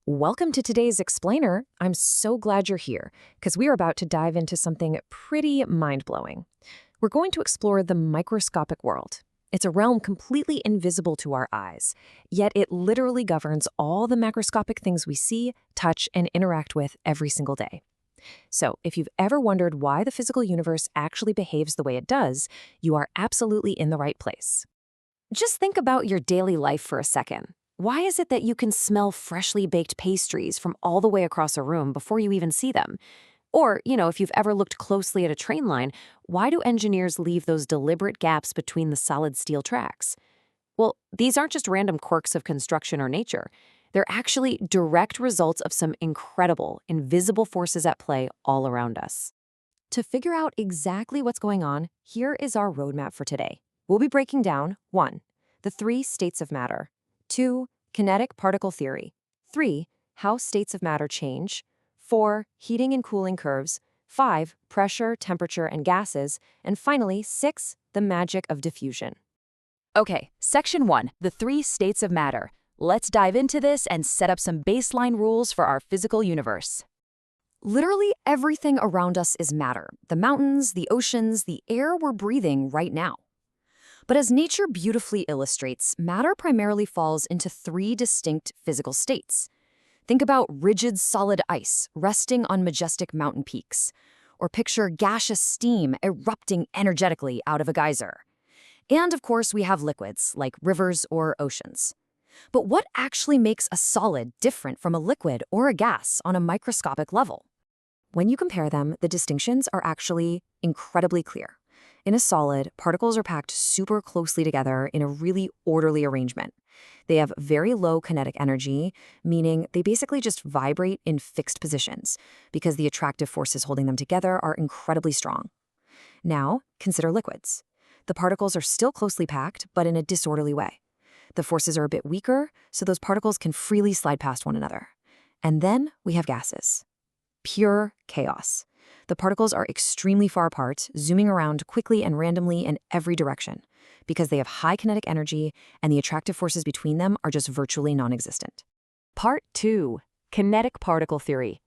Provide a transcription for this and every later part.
Welcome to today's Explainer. I'm so glad you're here because we are about to dive into something pretty mind-blowing. We're going to explore the microscopic world. It's a realm completely invisible to our eyes, yet it literally governs all the macroscopic things we see, touch, and interact with every single day. So, if you've ever wondered why the physical universe actually behaves the way it does, you are absolutely in the right place. Just think about your daily life for a second. Why is it that you can smell freshly baked pastries from all the way across a room before you even see them? Or, if you've ever looked closely at a train line, why do engineers leave those deliberate gaps between the solid steel tracks? Well, these aren't just random quirks of construction or nature. They're actually direct results of some incredible, invisible forces at play all around us. To figure out exactly what's going on, here is our roadmap for today. We'll be breaking down 1. The 3 states of matter. 2. Kinetic particle theory. 3. How states of matter change. 4. Heating and cooling curves. 5. Pressure, temperature, and gases. And finally, 6. The magic of diffusion. Okay, Section 1, the 3 states of matter. Let's dive into this and set up some baseline rules for our physical universe. Literally everything around us is matter. The mountains, the oceans, the air we're breathing right now. But as nature beautifully illustrates, matter primarily falls into 3 distinct physical states. Think about rigid solid ice resting on majestic mountain peaks, or picture gaseous steam erupting energetically out of a geyser. And of course, we have liquids like rivers or oceans. But what actually makes a solid different from a liquid or a gas on a microscopic level? When you compare them, the distinctions are actually incredibly clear. In a solid, particles are packed super closely together in a really orderly arrangement. They have very low kinetic energy, meaning they basically just vibrate in fixed positions because the attractive forces holding them together are incredibly strong. Now, consider liquids. The particles are still closely packed, but in a disorderly way. The forces are a bit weaker, so those particles can freely slide past one another. And then we have gases. Pure chaos. The particles are extremely far apart, zooming around quickly and randomly in every direction, because they have high kinetic energy and the attractive forces between them are just virtually non-existent. Part 2, kinetic particle theory.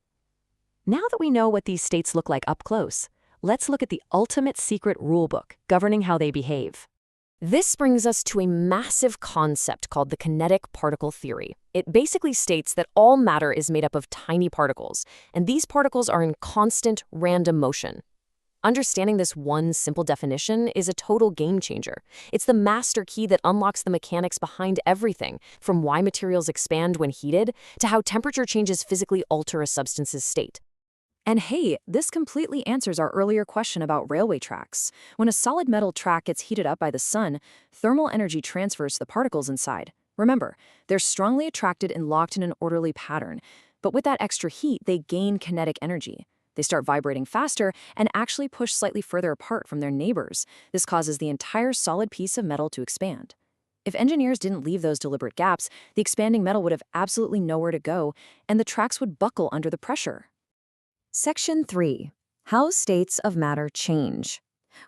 Now that we know what these states look like up close, let's look at the ultimate secret rulebook governing how they behave. This brings us to a massive concept called the kinetic particle theory. It basically states that all matter is made up of tiny particles, and these particles are in constant random motion. Understanding this one simple definition is a total game changer. It's the master key that unlocks the mechanics behind everything, from why materials expand when heated to how temperature changes physically alter a substance's state. And hey, this completely answers our earlier question about railway tracks. When a solid metal track gets heated up by the sun, thermal energy transfers to the particles inside. Remember, they're strongly attracted and locked in an orderly pattern. But with that extra heat, they gain kinetic energy. They start vibrating faster and actually push slightly further apart from their neighbors. This causes the entire solid piece of metal to expand. If engineers didn't leave those deliberate gaps, the expanding metal would have absolutely nowhere to go, and the tracks would buckle under the pressure. Section 3. How states of matter change.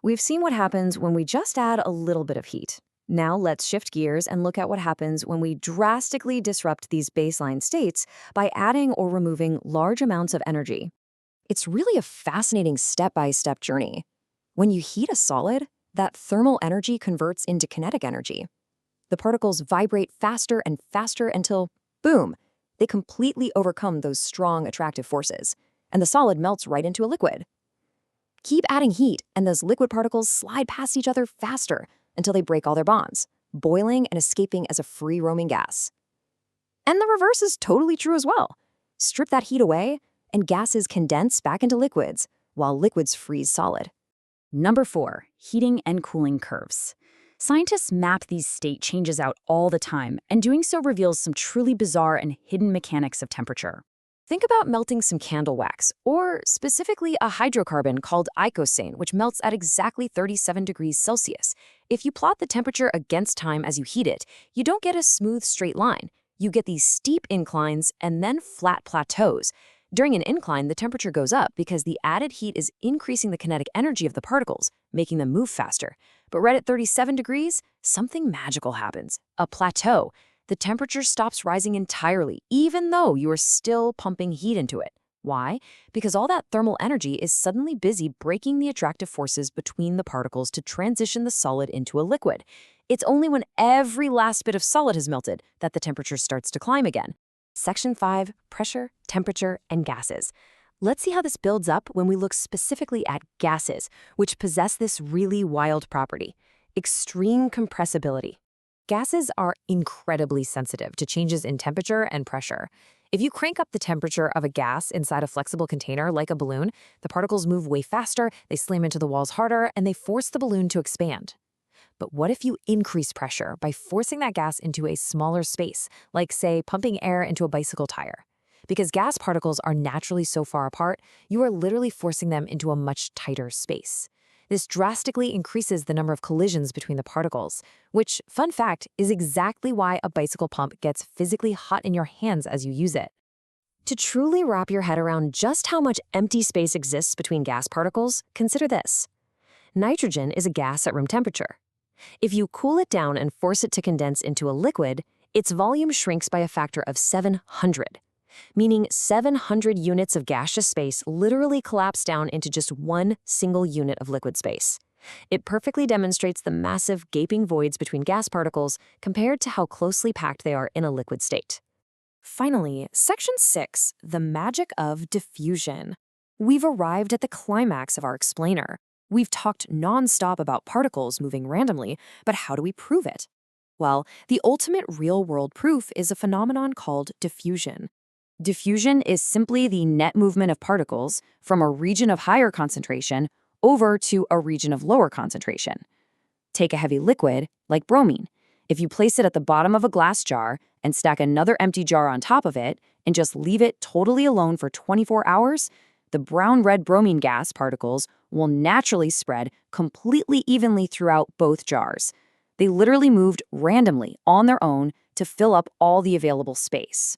We've seen what happens when we just add a little bit of heat. Now let's shift gears and look at what happens when we drastically disrupt these baseline states by adding or removing large amounts of energy. It's really a fascinating step-by-step journey. When you heat a solid, that thermal energy converts into kinetic energy. The particles vibrate faster and faster until, boom, they completely overcome those strong attractive forces, and the solid melts right into a liquid. Keep adding heat, and those liquid particles slide past each other faster until they break all their bonds, boiling and escaping as a free-roaming gas. And the reverse is totally true as well. Strip that heat away, and gases condense back into liquids, while liquids freeze solid. Number 4, heating and cooling curves. Scientists map these state changes out all the time, and doing so reveals some truly bizarre and hidden mechanics of temperature. Think about melting some candle wax, or specifically a hydrocarbon called icosane, which melts at exactly 37 degrees Celsius. If you plot the temperature against time as you heat it, you don't get a smooth straight line. You get these steep inclines and then flat plateaus. During an incline, the temperature goes up because the added heat is increasing the kinetic energy of the particles, making them move faster. But right at 37 degrees, something magical happens, a plateau. the temperature stops rising entirely, even though you are still pumping heat into it. Why? Because all that thermal energy is suddenly busy breaking the attractive forces between the particles to transition the solid into a liquid. It's only when every last bit of solid has melted that the temperature starts to climb again. Section 5, Pressure, Temperature, and Gases. Let's see how this builds up when we look specifically at gases, which possess this really wild property: extreme compressibility. Gases are incredibly sensitive to changes in temperature and pressure. If you crank up the temperature of a gas inside a flexible container like a balloon, the particles move way faster, they slam into the walls harder, and they force the balloon to expand. But what if you increase pressure by forcing that gas into a smaller space, like, say, pumping air into a bicycle tire? Because gas particles are naturally so far apart, you are literally forcing them into a much tighter space. This drastically increases the number of collisions between the particles, which, fun fact, is exactly why a bicycle pump gets physically hot in your hands as you use it. To truly wrap your head around just how much empty space exists between gas particles, consider this. Nitrogen is a gas at room temperature. If you cool it down and force it to condense into a liquid, its volume shrinks by a factor of 700, meaning 700 units of gaseous space literally collapse down into just one single unit of liquid space. It perfectly demonstrates the massive gaping voids between gas particles compared to how closely packed they are in a liquid state. Finally, Section 6, the magic of diffusion. We've arrived at the climax of our explainer. We've talked nonstop about particles moving randomly, but how do we prove it? Well, the ultimate real-world proof is a phenomenon called diffusion. Diffusion is simply the net movement of particles from a region of higher concentration over to a region of lower concentration. Take a heavy liquid, like bromine. If you place it at the bottom of a glass jar and stack another empty jar on top of it and just leave it totally alone for 24 hours, the brown-red bromine gas particles will naturally spread completely evenly throughout both jars. They literally moved randomly on their own to fill up all the available space.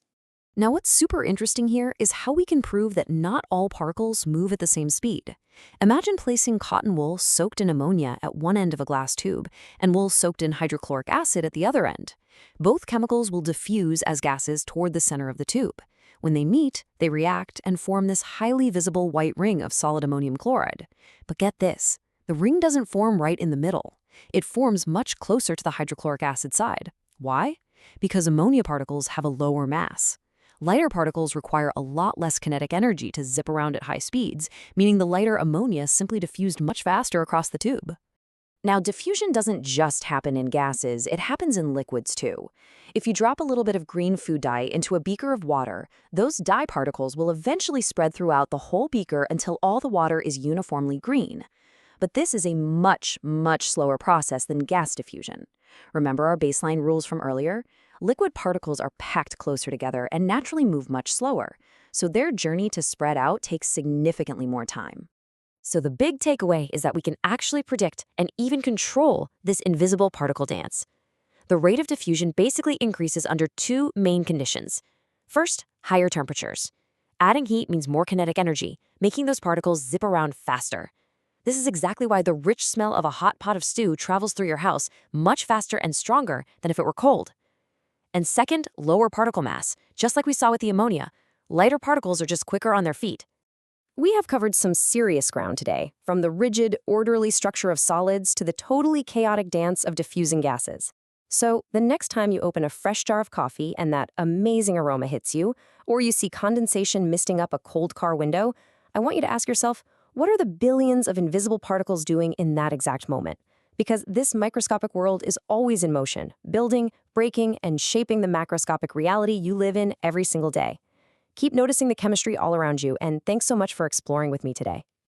Now, what's super interesting here is how we can prove that not all particles move at the same speed. Imagine placing cotton wool soaked in ammonia at one end of a glass tube and wool soaked in hydrochloric acid at the other end. Both chemicals will diffuse as gases toward the center of the tube. When they meet, they react and form this highly visible white ring of solid ammonium chloride. But get this, the ring doesn't form right in the middle. It forms much closer to the hydrochloric acid side. Why? Because ammonia particles have a lower mass. Lighter particles require a lot less kinetic energy to zip around at high speeds, meaning the lighter ammonia simply diffused much faster across the tube. Now, diffusion doesn't just happen in gases, it happens in liquids too. If you drop a little bit of green food dye into a beaker of water, those dye particles will eventually spread throughout the whole beaker until all the water is uniformly green. But this is a much, much slower process than gas diffusion. Remember our baseline rules from earlier? Liquid particles are packed closer together and naturally move much slower, so their journey to spread out takes significantly more time. So the big takeaway is that we can actually predict and even control this invisible particle dance. The rate of diffusion basically increases under two main conditions. First, higher temperatures. Adding heat means more kinetic energy, making those particles zip around faster. This is exactly why the rich smell of a hot pot of stew travels through your house much faster and stronger than if it were cold. And second, lower particle mass. Just like we saw with the ammonia, lighter particles are just quicker on their feet. We have covered some serious ground today, from the rigid, orderly structure of solids to the totally chaotic dance of diffusing gases. So, the next time you open a fresh jar of coffee and that amazing aroma hits you, or you see condensation misting up a cold car window, I want you to ask yourself, what are the billions of invisible particles doing in that exact moment? Because this microscopic world is always in motion, building, breaking, and shaping the macroscopic reality you live in every single day. Keep noticing the chemistry all around you, and thanks so much for exploring with me today.